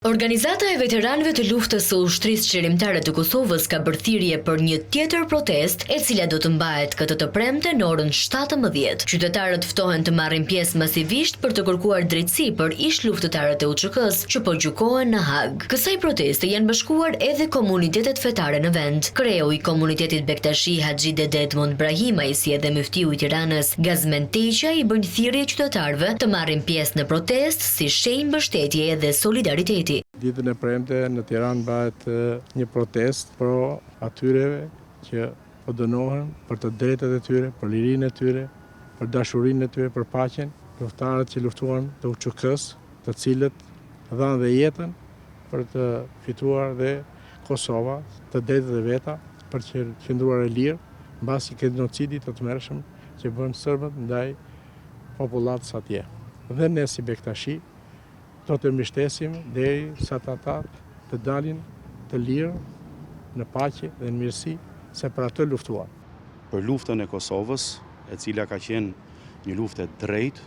Organizata e veteranëve të luftës së ushtrisë qeverimtare të Kosovës ka bërë thirrje për një tjetër protestë, e cila do të mbahet këtë të premte në orën 17. Qytetarët ftohen të marrin pjesë masivisht për të kërkuar drejtësi për ish luftëtarët e UÇK-s që po gjykohen në Hag. Kësaj proteste janë bashkuar edhe komunitetet fetare në vend. Kreu i komunitetit Bektashi Haxhi Dede Edmond Brahimaj, si edhe muftiu i Tiranës Gazmen Teqa, i bëjnë thirrje qytetarëve të marrin pjesë në protestë si shenjë mbështetjeje dhe solidariteti. Ditën e premte në Tiranë bëhet një protestë pro atyre që po dënohen për të drejtat e tyre, për lirinë e tyre, për dashurinë e tyre, për paqen, luftarët që luftuan të UÇK-s, të cilët dhanë dhe jetën për të fituar dhe Kosova, të drejtat e veta, për të qëndruar e lirë mbasi genocidit të tmerrshëm që bën serbët ndaj popullatës atje. Dhe ne si Bektashi do të mbështesim deri sa ata të dalin të lirë, në paqe dhe në mirësi, se për atë luftuan. Për luftën e Kosovës, e cila ka qenë një luftë e drejtë,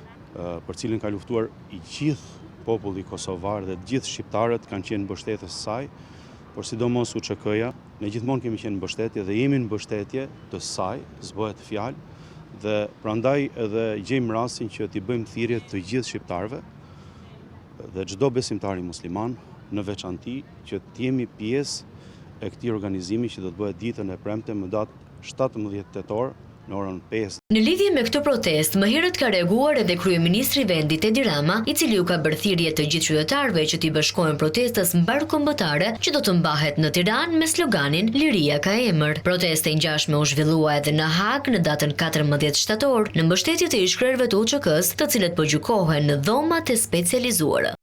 për cilën ka luftuar i gjithë populli kosovar dhe të gjithë shqiptarët kanë qenë mbështetës së saj, por sidomos UÇK-ja, ne gjithmonë kemi qenë mbështetje dhe jemi në mbështetje të saj, s'bëhet fjalë, dhe prandaj edhe gjejmë rastin që t'i bëjmë thirrje të gjithë shqiptarëve dhe çdo besimtari musliman, në veçanti që të jemi pjesë e këtij organizimi që do të bëhet ditën e premte më datë 17 tetor në orën 5. Në lidhje me këtë protestë, më herët ka reaguar edhe kryeministri i vendit Edi Rama, i cili u ka bërë thirrje të gjithë qytetarëve që t'i bashkohen protestës mbarkombëtare që do të mbahet në Tiranë me sloganin Liria ka emër. Protesta e ngjashme u zhvillua edhe në Hag në datën 14 shtator, në mbështetje të ish krerëve të UÇK-s, të cilët po gjykohen në dhomat e specializuara.